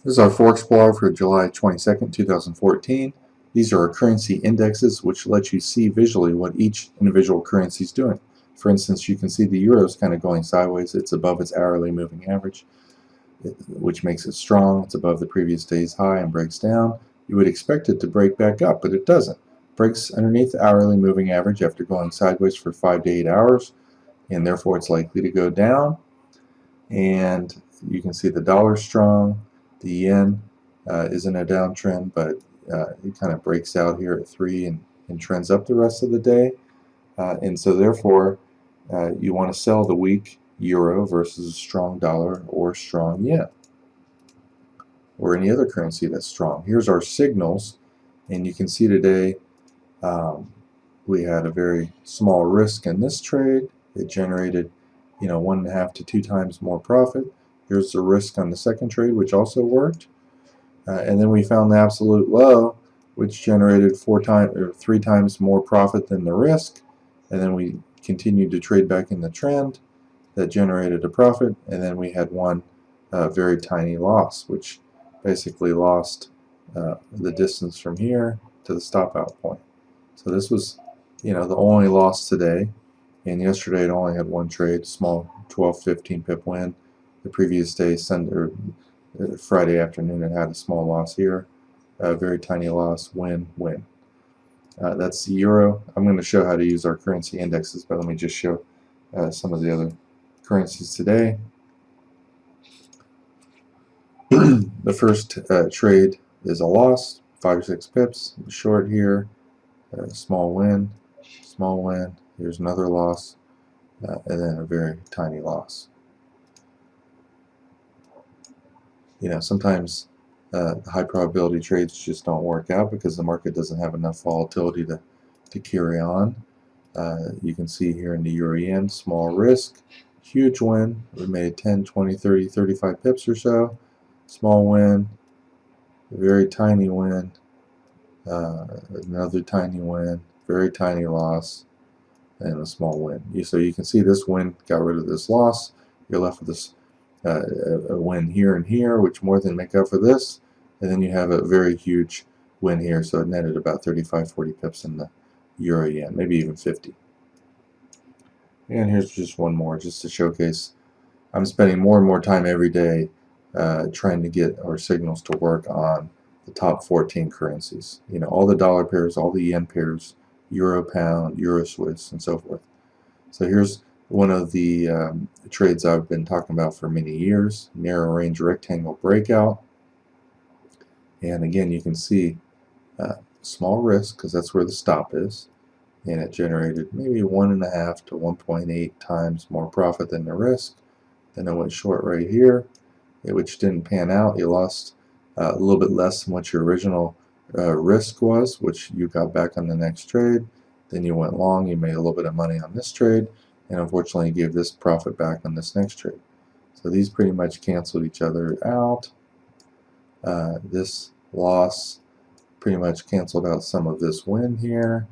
This is our Forex blog for July 22nd, 2014. These are our currency indexes, which let you see visually what each individual currency is doing. For instance, you can see the euro is kind of going sideways. It's above its hourly moving average, which makes it strong. It's above the previous day's high and breaks down. You would expect it to break back up, but it doesn't. It breaks underneath the hourly moving average after going sideways for 5 to 8 hours, and therefore it's likely to go down. And you can see the dollar strong. The yen is in a downtrend, but it kind of breaks out here at 3 and trends up the rest of the day. And so therefore, you want to sell the weak euro versus a strong dollar or strong yen or any other currency that's strong. Here's our signals, and you can see today we had a very small risk in this trade. It generated 1.5 to 2 times more profit. Here's the risk on the second trade, which also worked. And then we found the absolute low, which generated 3 times more profit than the risk. And then we continued to trade back in the trend that generated a profit. And then we had one very tiny loss, which basically lost the distance from here to the stop out point. So this was, the only loss today. And yesterday it only had one trade, small 12-15 pip win. The previous day, Friday afternoon, it had a small loss here, a very tiny loss, win. That's the euro. I'm going to show how to use our currency indexes, but let me just show some of the other currencies today. The first trade is a loss, 5 or 6 pips, short here, small win. Here's another loss, and then a very tiny loss. Sometimes the high probability trades just don't work out because the market doesn't have enough volatility to carry on. You can see here in the euro yen, small risk, huge win. We made 10, 20, 30, 35 pips or so. Small win, very tiny win, another tiny win, very tiny loss, and a small win. So you can see this win got rid of this loss. You're left with this a win here and here, which more than make up for this, and then you have a very huge win here, so it netted about 35-40 pips in the euro yen, maybe even 50. And here's just one more, just to showcase I'm spending more and more time every day trying to get our signals to work on the top 14 currencies. All the dollar pairs, all the yen pairs, euro pound, euro Swiss, and so forth. So here's one of the trades I've been talking about for many years, narrow range rectangle breakout. And again, you can see small risk because that's where the stop is, and it generated maybe 1.5 to 1.8 times more profit than the risk. Then it went short right here, which didn't pan out. You lost a little bit less than what your original risk was, which you got back on the next trade. Then you went long, you made a little bit of money on this trade, and unfortunately gave this profit back on this next trade. So these pretty much canceled each other out. This loss pretty much canceled out some of this win here,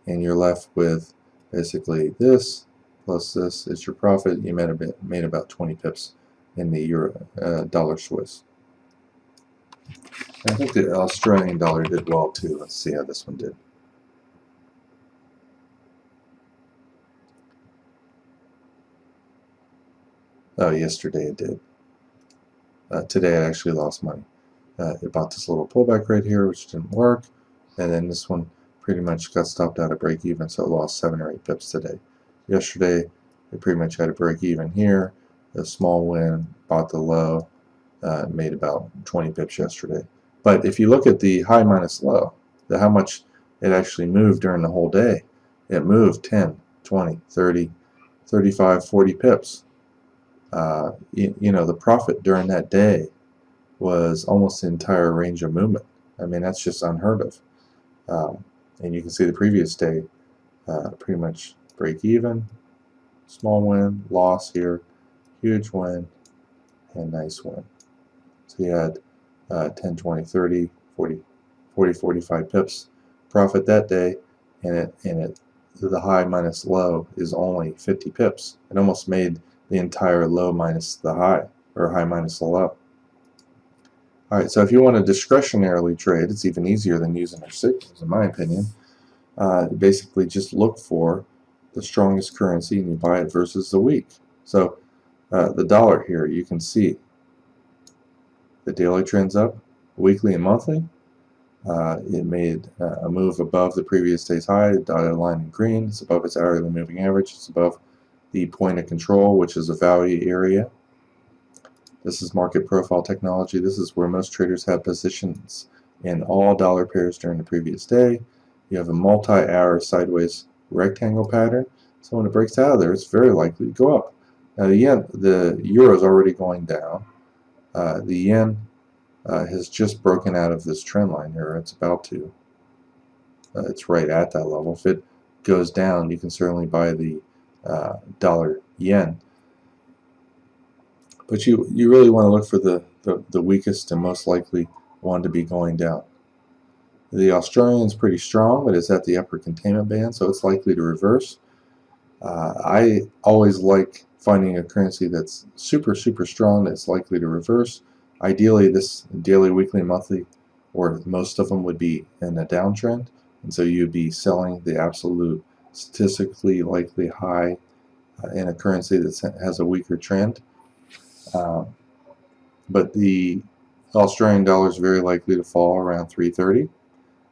and you're left with basically this plus this is your profit. You made about 20 pips in the euro dollar Swiss. I think the Australian dollar did well too. Let's see how this one did. Oh, yesterday it did. Today I actually lost money. It bought this little pullback right here, which didn't work, and then this one pretty much got stopped out of break even, so it lost 7 or 8 pips today. Yesterday it pretty much had a break even here, a small win, bought the low, made about 20 pips yesterday. But if you look at the high minus low, how much it actually moved during the whole day, it moved 10, 20, 30, 35, 40 pips. The profit during that day was almost the entire range of movement. I mean, that's just unheard of. And you can see the previous day pretty much break even, small win, loss here, huge win, and nice win. So you had 10, 20, 30, 40, 45 pips profit that day, and the high minus low is only 50 pips. It almost made the entire low minus the high, or high minus the low. Alright, so if you want to discretionarily trade, it's even easier than using our signals, in my opinion. Basically just look for the strongest currency and you buy it versus the weak. So the dollar here, you can see the daily trend's up, weekly and monthly. It made a move above the previous day's high, dotted line in green. It's above its hourly moving average. It's above the point of control, which is a value area. This is market profile technology. This is where most traders have positions in all dollar pairs during the previous day. You have a multi-hour sideways rectangle pattern. So when it breaks out of there, it's very likely to go up. Now the euro is already going down. The yen has just broken out of this trend line here. It's about to. It's right at that level. If it goes down, you can certainly buy the dollar yen. But you really want to look for the weakest and most likely one to be going down. The Australian is pretty strong, but it's at the upper containment band, so it's likely to reverse. I always like finding a currency that's super strong that's likely to reverse. Ideally, this daily, weekly, monthly, or most of them would be in a downtrend, and so you'd be selling the absolute statistically likely high in a currency that has a weaker trend. But the Australian dollar is very likely to fall around 330.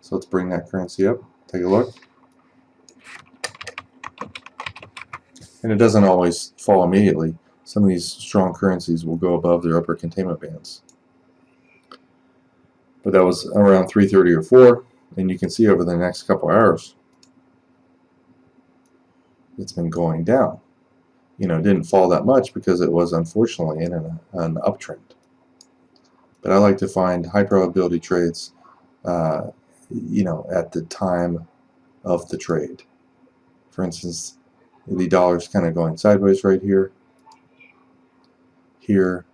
So let's bring that currency up. Take a look. And it doesn't always fall immediately. Some of these strong currencies will go above their upper containment bands. But that was around 330 or 4, and you can see over the next couple hours it's been going down. It didn't fall that much because it was unfortunately in an uptrend. But I like to find high probability trades at the time of the trade. For instance, the dollar's kind of going sideways right here. Here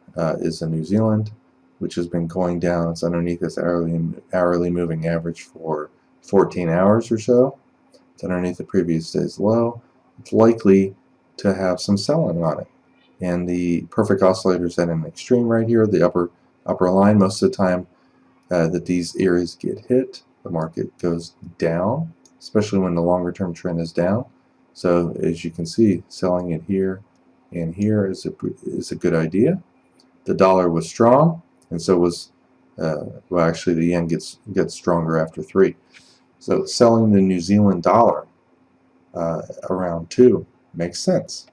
is a New Zealand, which has been going down. It's underneath this hourly moving average for 14 hours or so. It's underneath the previous day's low. It's likely to have some selling on it. And the perfect oscillator is at an extreme right here, the upper line. Most of the time that these areas get hit, the market goes down, especially when the longer term trend is down. So as you can see, selling it here and here is a good idea. The dollar was strong, and so was well, actually the yen gets stronger after 3. So selling the New Zealand dollar around 2 makes sense.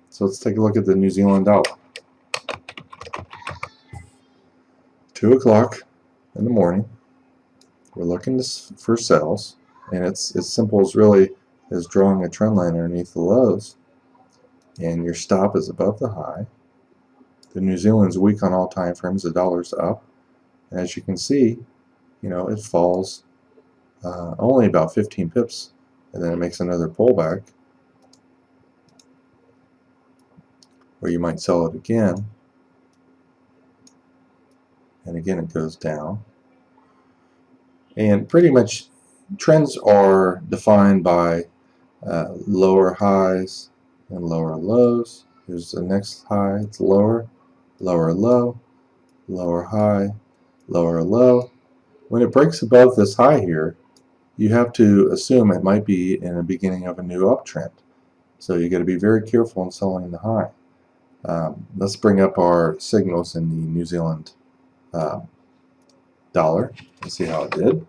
So let's take a look at the New Zealand dollar. 2 o'clock in the morning. We're looking for sells, and it's as simple as really as drawing a trend line underneath the lows, and your stop is above the high. The New Zealand's weak on all time frames. The dollar's up, and as you can see, it falls only about 15 pips, and then it makes another pullback where you might sell it again, and again it goes down. And pretty much trends are defined by lower highs and lower lows. Here's the next high. It's lower, lower low, lower high, lower low. When it breaks above this high here, you have to assume it might be in the beginning of a new uptrend. So you got to be very careful in selling the high. Let's bring up our signals in the New Zealand dollar and see how it did.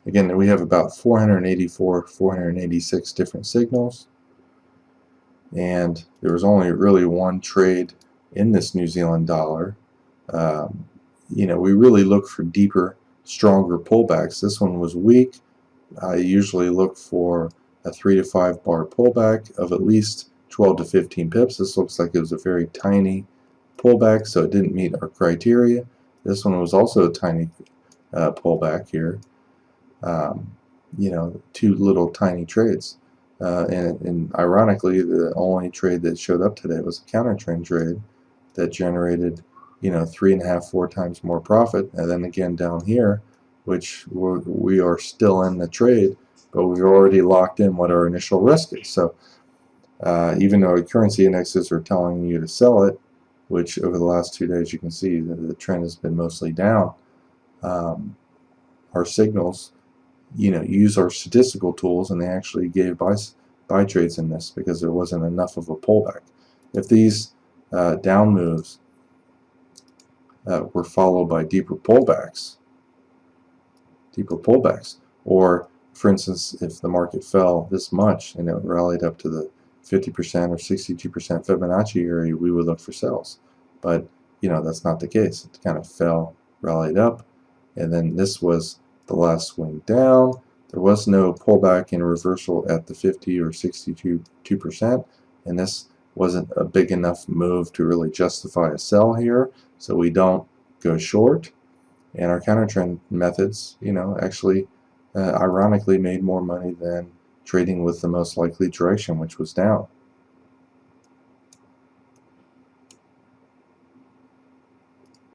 Again, we have about 484, 486 different signals, and there was only really one trade in this New Zealand dollar. We really look for deeper, stronger pullbacks. This one was weak. I usually look for a 3 to 5 bar pullback of at least 12 to 15 pips. This looks like it was a very tiny pullback, so it didn't meet our criteria. This one was also a tiny pullback here. 2 little tiny trades. And ironically, the only trade that showed up today was a counter trend trade that generated 3.5, 4 times more profit. And then again down here, which we are still in the trade, but we've already locked in what our initial risk is. So even though currency indexes are telling you to sell it, which over the last 2 days you can see that the trend has been mostly down. Our signals, use our statistical tools, and they actually gave buy trades in this because there wasn't enough of a pullback. If these down moves were followed by deeper pullbacks, or for instance, if the market fell this much and it rallied up to the 50% or 62% Fibonacci area, we would look for sells. But that's not the case. It kind of fell, rallied up, and then this was the last swing down. There was no pullback in reversal at the 50 or 62%, and this wasn't a big enough move to really justify a sell here, so we don't go short. And our counter trend methods, actually ironically made more money than trading with the most likely direction, which was down.